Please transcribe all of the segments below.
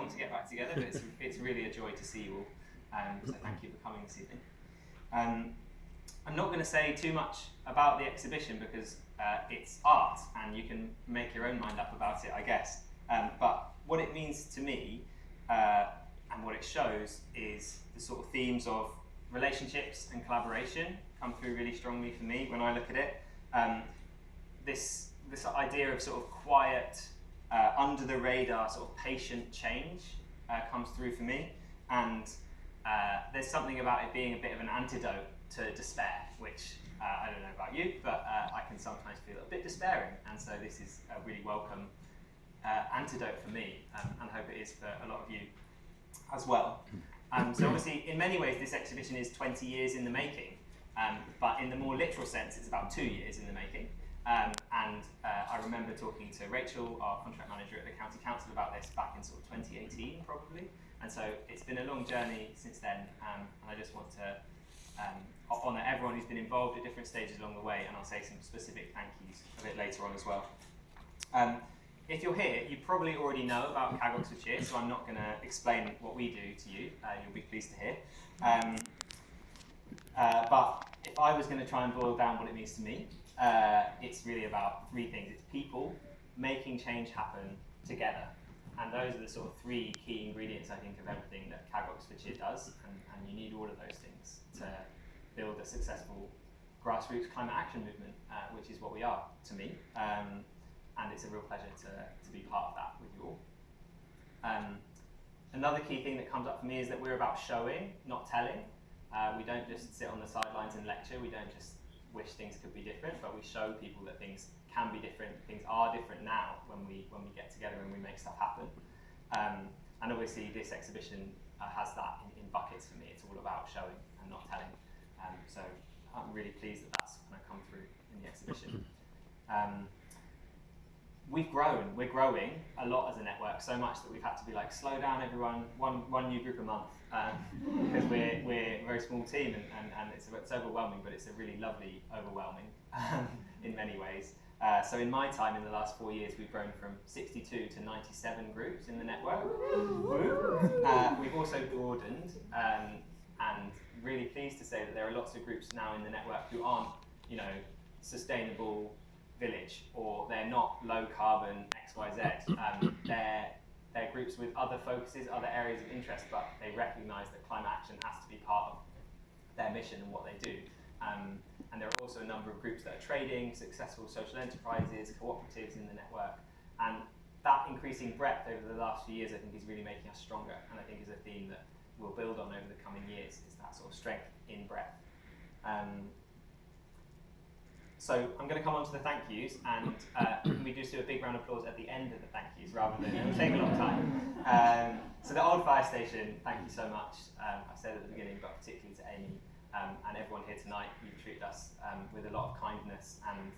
long to get back together, but it's really a joy to see you all. So thank you for coming this evening. I'm not going to say too much about the exhibition because it's art and you can make your own mind up about it, I guess. But what it means to me and what it shows is the sort of themes of relationships and collaboration come through really strongly for me when I look at it. This idea of sort of quiet, under the radar, sort of patient change comes through for me, and there's something about it being a bit of an antidote to despair, which I don't know about you, but I can sometimes feel a bit despairing, and so this is a really welcome antidote for me, and hope it is for a lot of you as well. So obviously, in many ways, this exhibition is 20 years in the making, but in the more literal sense, it's about 2 years in the making. I remember talking to Rachel, our contract manager at the County Council, about this back in sort of 2018, probably. And so it's been a long journey since then, and I just want to honour everyone who's been involved at different stages along the way, and I'll say some specific thank yous a bit later on as well. If you're here, you probably already know about CAG Oxfordshire, so I'm not going to explain what we do to you. You'll be pleased to hear. But if I was going to try and boil down what it means to me, it's really about 3 things. It's people making change happen together. And those are the sort of 3 key ingredients, I think, of everything that CAG Oxfordshire does. And you need all of those things to build a successful grassroots climate action movement, which is what we are, to me. And it's a real pleasure to be part of that with you all. Another key thing that comes up for me is that we're about showing, not telling. We don't just sit on the sidelines and lecture. We don't just wish things could be different, but we show people that things can be different. Things are different now when we get together and we make stuff happen. And obviously, this exhibition has that in buckets for me. It's all about showing and not telling. So I'm really pleased that that's going to come through in the exhibition. We've grown. We're growing a lot as a network, so much that we've had to be like, slow down, everyone. One new group a month, because we're a very small team, and it's overwhelming, but it's a really lovely overwhelming in many ways. So in my time, in the last 4 years, we've grown from 62 to 97 groups in the network. We've also broadened, and really pleased to say that there are lots of groups now in the network who aren't, sustainable village, or they're not low carbon XYZ. They're groups with other focuses, other areas of interest, but they recognise that climate action has to be part of their mission and what they do. And there are also a number of groups that are trading, successful social enterprises, cooperatives in the network. And that increasing breadth over the last few years, I think, is really making us stronger, and I think is a theme that we'll build on over the coming years, is that sort of strength in breadth. So I'm going to come on to the thank yous, and we just do a big round of applause at the end of the thank yous, rather than, it'll take a long time. So the Old Fire Station, thank you so much. I said at the beginning, but particularly to Amy and everyone here tonight. You've treated us with a lot of kindness and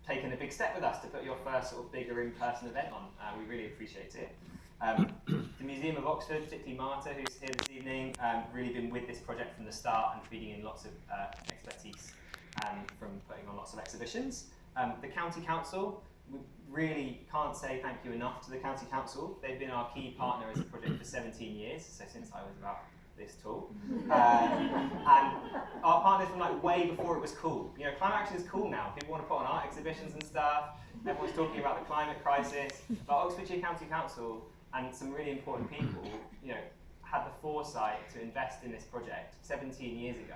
taken a big step with us to put your first sort of bigger in-person event on. We really appreciate it. The Museum of Oxford, particularly Marta, who's here this evening, really been with this project from the start and feeding in lots of expertise from putting on lots of exhibitions. The County Council, we really can't say thank you enough to the County Council. They've been our key partner as a project for 17 years, so since I was about this tall. And our partners from like way before it was cool. Climate action is cool now. People want to put on art exhibitions and stuff. Everyone's talking about the climate crisis. But Oxfordshire County Council and some really important people, had the foresight to invest in this project 17 years ago.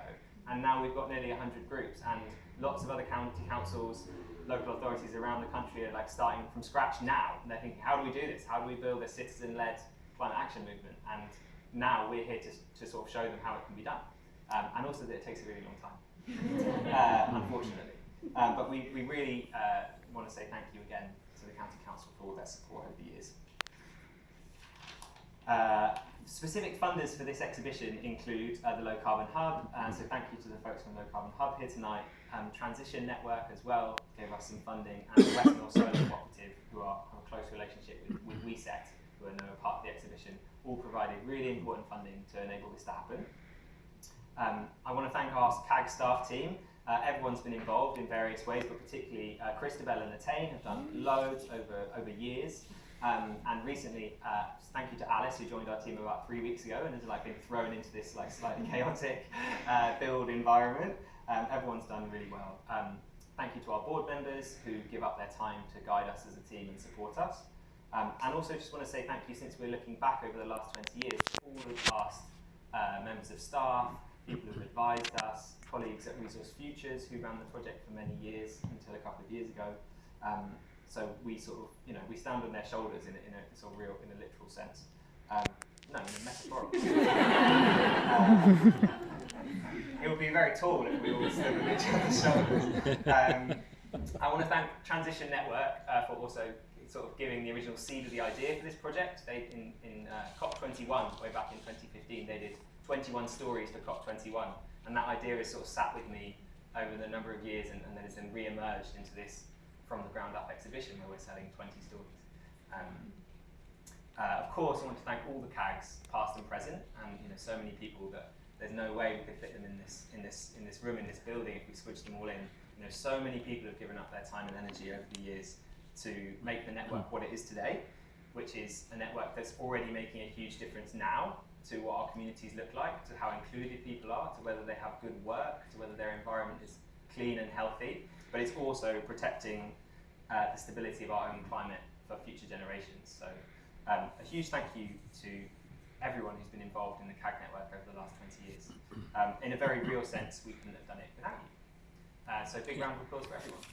And now we've got nearly 100 groups, and lots of other county councils, local authorities around the country are like starting from scratch now. And they're thinking, how do we do this? How do we build a citizen-led climate action movement? And now we're here to sort of show them how it can be done. And also that it takes a really long time, unfortunately. But we really want to say thank you again to the County Council for all their support over the years. Specific funders for this exhibition include the Low Carbon Hub, so thank you to the folks from Low Carbon Hub here tonight. Transition Network as well gave us some funding, and the West North Solar Cooperative, who have a close relationship with WeSet, who are now a part of the exhibition, all provided really important funding to enable this to happen. I want to thank our CAG staff team. Everyone's been involved in various ways, but particularly Christabel and Attain have done loads over years. And recently, thank you to Alice, who joined our team about 3 weeks ago and has been thrown into this slightly chaotic build environment. Everyone's done really well. Thank you to our board members who give up their time to guide us as a team and support us. And also just want to say thank you, since we're looking back over the last 20 years, to all the past members of staff, people who've advised us, colleagues at Resource Futures who ran the project for many years until a couple of years ago. So we we stand on their shoulders in a literal sense. No, in a metaphorical sense. It would be very tall if we all stood on each other's shoulders. I want to thank Transition Network for also giving the original seed of the idea for this project. They, in COP21, way back in 2015, they did 21 stories for COP21, and that idea has sat with me over the number of years, and then it's then re-emerged into this from the ground up exhibition where we're selling 20 stories. Of course, I want to thank all the CAGs, past and present, and so many people that there's no way we could fit them in this room, in this building, if we switched them all in. So many people have given up their time and energy over the years to make the network what it is today, which is a network that's already making a huge difference now to what our communities look like, to how included people are, to whether they have good work, to whether their environment is clean and healthy, but it's also protecting the stability of our own climate for future generations. So a huge thank you to everyone who's been involved in the CAG network over the last 20 years. In a very real sense, we couldn't have done it without you. So big round of applause for everyone.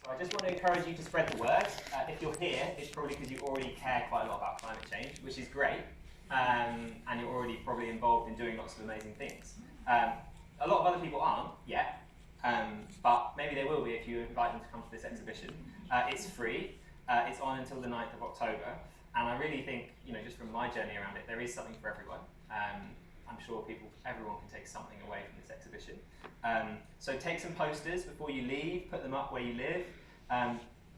So I just want to encourage you to spread the word. If you're here, it's probably because you already care quite a lot about climate change, which is great, and you're already probably involved in doing lots of amazing things. A lot of other people aren't yet, but maybe they will be if you invite them to come to this exhibition. It's free. It's on until the 9th of October, and I really think, just from my journey around it, there is something for everyone. I'm sure everyone can take something away from this exhibition. So take some posters before you leave, put them up where you live,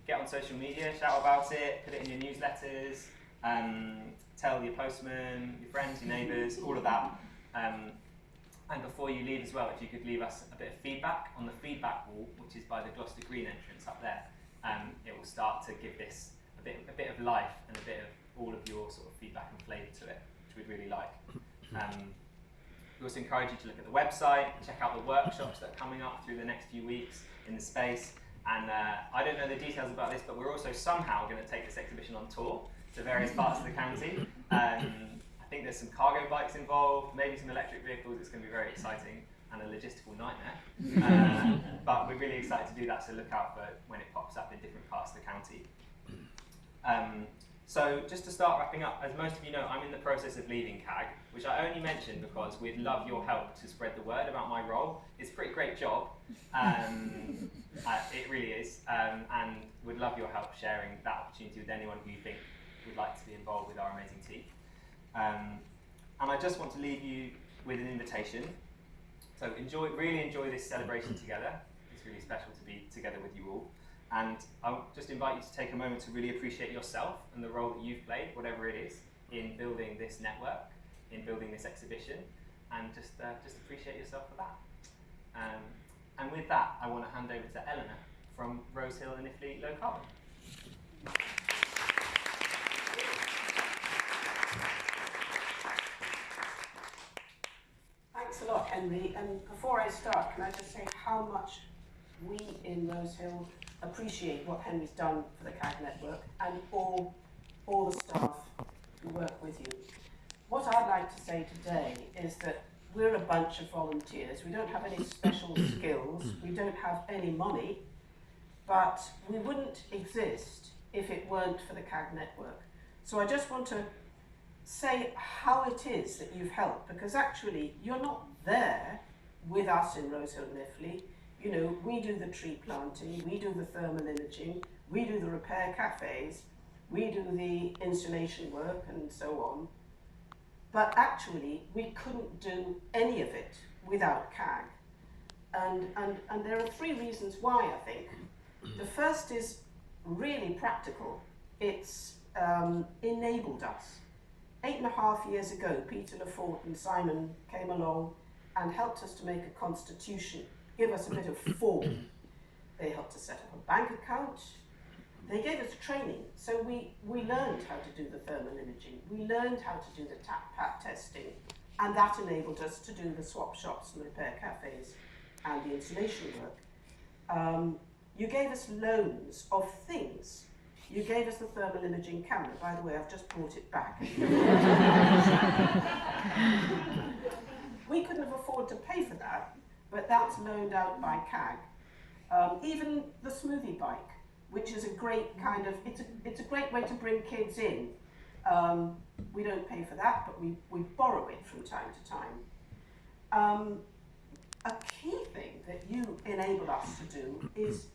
get on social media, shout about it, put it in your newsletters, tell your postman, your friends, your neighbours, all of that. And before you leave as well, if you could leave us a bit of feedback on the feedback wall, which is by the Gloucester Green entrance up there. It will start to give this a bit of life and a bit of all of your feedback and flavour to it, which we'd really like. We also encourage you to look at the website, check out the workshops that are coming up through the next few weeks in the space. And I don't know the details about this, but we're also somehow going to take this exhibition on tour to various parts of the county. I think there's some cargo bikes involved, maybe some electric vehicles. It's going to be very exciting and a logistical nightmare. But we're really excited to do that, so look out for when it pops up in different parts of the county. So just to start wrapping up, as most of you know, I'm in the process of leaving CAG, which I only mention because we'd love your help to spread the word about my role. It's a pretty great job. It really is. And we'd love your help sharing that opportunity with anyone who you think would like to be involved with our amazing team. And I just want to leave you with an invitation. So really enjoy this celebration together. It's really special to be together with you all. And I'll just invite you to take a moment to really appreciate yourself and the role that you've played, whatever it is, in building this network, in building this exhibition, and just appreciate yourself for that. And with that, I want to hand over to Eleanor from Rose Hill and Iffley Low Carbon. Thanks a lot, Henry. And before I start, can I just say how much we in Rose Hill appreciate what Henry's done for the CAG network and all the staff who work with you. What I'd like to say today is that we're a bunch of volunteers. We don't have any special skills, we don't have any money, but we wouldn't exist if it weren't for the CAG network. So I just want to say how it is that you've helped, because actually you're not there with us in Rose Hill and Iffley. You know, we do the tree planting, we do the thermal imaging, we do the repair cafes, we do the installation work and so on. But actually, we couldn't do any of it without CAG. And there are 3 reasons why, I think. The first is really practical. It's enabled us. 8.5 years ago, Peter Lafort and Simon came along and helped us to make a constitution, give us a bit of form. They helped us set up a bank account. They gave us training, so we learned how to do the thermal imaging. We learned how to do the tap-pat testing, and that enabled us to do the swap shops and repair cafes and the installation work. You gave us loans of things. You gave us the thermal imaging camera. By the way, I've just brought it back. We couldn't have afforded to pay for that, but that's loaned out by CAG. Even the smoothie bike, which is a great kind of, it's a great way to bring kids in. We don't pay for that, but we borrow it from time to time. A key thing that you enable us to do is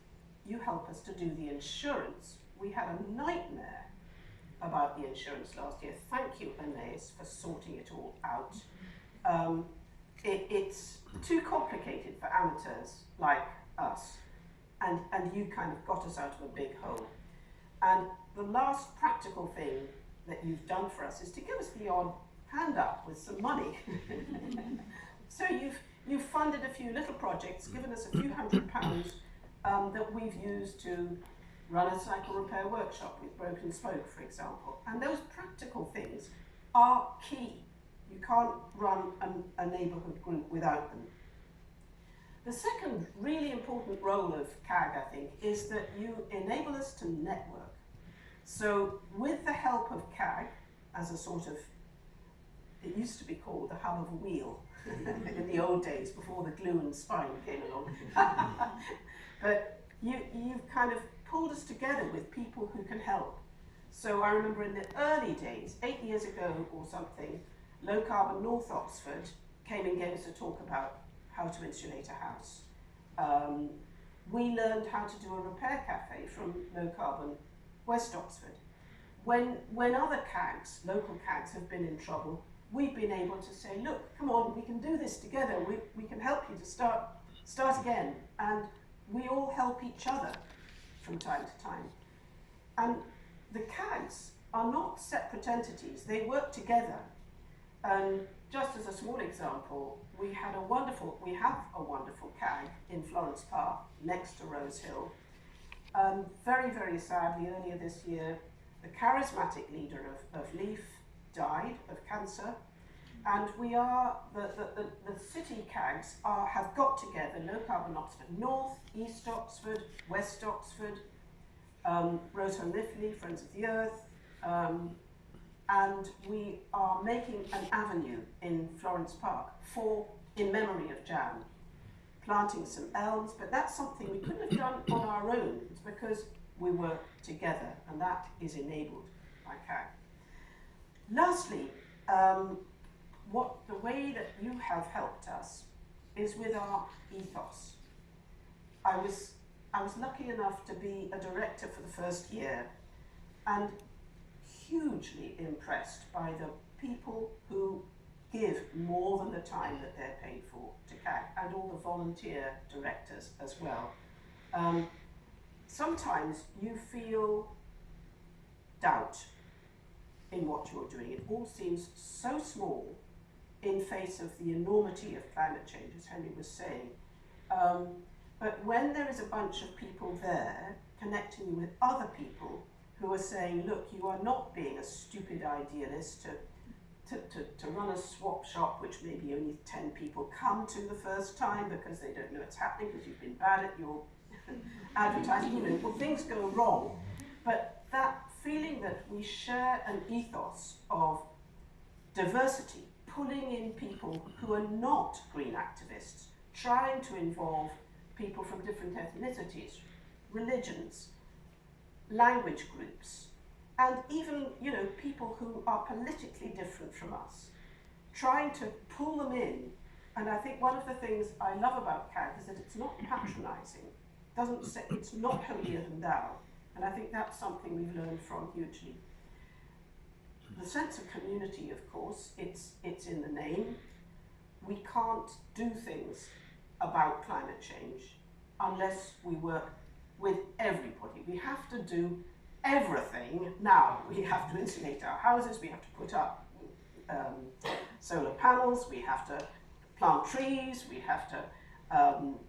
you help us to do the insurance. We had a nightmare about the insurance last year. Thank you, Anais, for sorting it all out. It's too complicated for amateurs like us, and you kind of got us out of a big hole. And the last practical thing that you've done for us is to give us the odd hand up with some money. So you've funded a few little projects, given us a few £100 that we've used to run a cycle repair workshop with broken spoke, for example. And those practical things are key. You can't run a neighbourhood group without them. The second really important role of CAG, I think, is that you enable us to network. So with the help of CAG, as a sort of, it used to be called the hub of a wheel in the old days before the glue and spine came along. But you've kind of pulled us together with people who can help. So I remember in the early days, 8 years ago or something, Low Carbon North Oxford came and gave us a talk about how to insulate a house. We learned how to do a repair cafe from Low Carbon West Oxford. When other CAGs, local CAGs, have been in trouble, we've been able to say, look, come on, we can do this together. We can help you to start again. And we all help each other from time to time. And the CAGs are not separate entities. They work together. And just as a small example, we have a wonderful CAG in Florence Park, next to Rose Hill. Very, very sadly, earlier this year, the charismatic leader of LEAF died of cancer. And we are, the city CAGs have got together, Low Carbon Oxford North, East Oxford, West Oxford, Rose Hill Iffley, Friends of the Earth, and we are making an avenue in Florence Park in memory of Jan, planting some elms, but that's something we couldn't have done on our own. It's because we work together, and that is enabled by CAG. Lastly, the way that you have helped us is with our ethos. I was lucky enough to be a director for the first year, and hugely impressed by the people who give more than the time that they're paid for to CAG, and all the volunteer directors as well. Sometimes you feel doubt in what you're doing. It all seems so small in face of the enormity of climate change, as Henry was saying. But when there is a bunch of people there connecting you with other people who are saying, look, you are not being a stupid idealist to run a swap shop which maybe only 10 people come to the first time because they don't know it's happening because you've been bad at your advertising. Well, things go wrong. But that feeling that we share an ethos of diversity, pulling in people who are not green activists, trying to involve people from different ethnicities, religions, language groups, and even, people who are politically different from us, trying to pull them in. And I think one of the things I love about CAG is that it's not patronizing. Doesn't say it's not holier than thou. And I think that's something we've learned from hugely. The sense of community, of course, it's in the name. We can't do things about climate change unless we work with everybody. We have to do everything now. We have to insulate our houses, we have to put up solar panels, we have to plant trees, we have to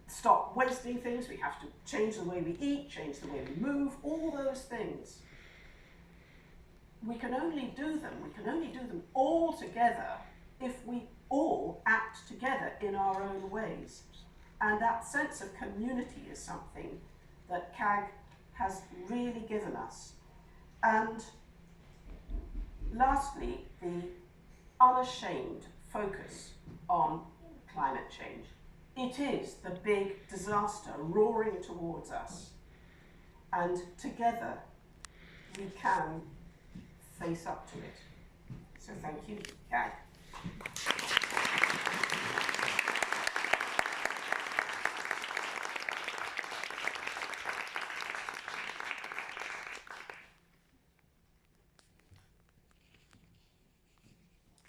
stop wasting things, we have to change the way we eat, change the way we move, all those things. We can only do them all together if we all act together in our own ways. And that sense of community is something that CAG has really given us. And lastly, the unashamed focus on climate change. It is the big disaster roaring towards us. And together we can face up to it. So thank you, CAG.